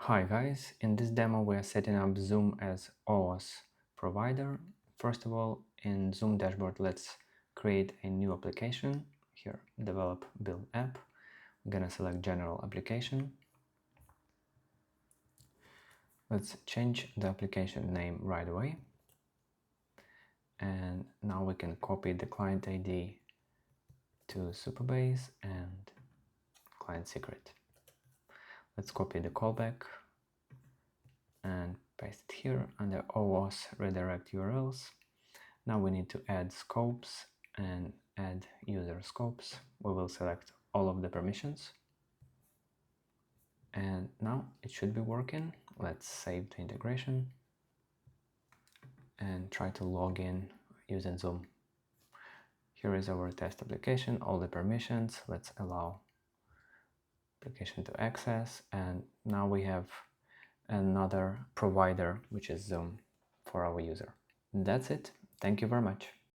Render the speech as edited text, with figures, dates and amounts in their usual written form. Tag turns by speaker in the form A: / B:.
A: Hi guys, in this demo we are setting up Zoom as OAuth provider. First of all, in Zoom dashboard, let's create a new application. Here, develop build app. I'm gonna select general application. Let's change the application name right away. And now we can copy the client ID to Supabase and client secret. Let's copy the callback and paste it here under OAuth redirect URLs. Now we need to add scopes and add user scopes. We will select all of the permissions. And now it should be working. Let's save the integration and try to log in using Zoom. Here is our test application, all the permissions. Let's allow application to access. And now we have another provider, which is Zoom, for our user. That's it. Thank you very much.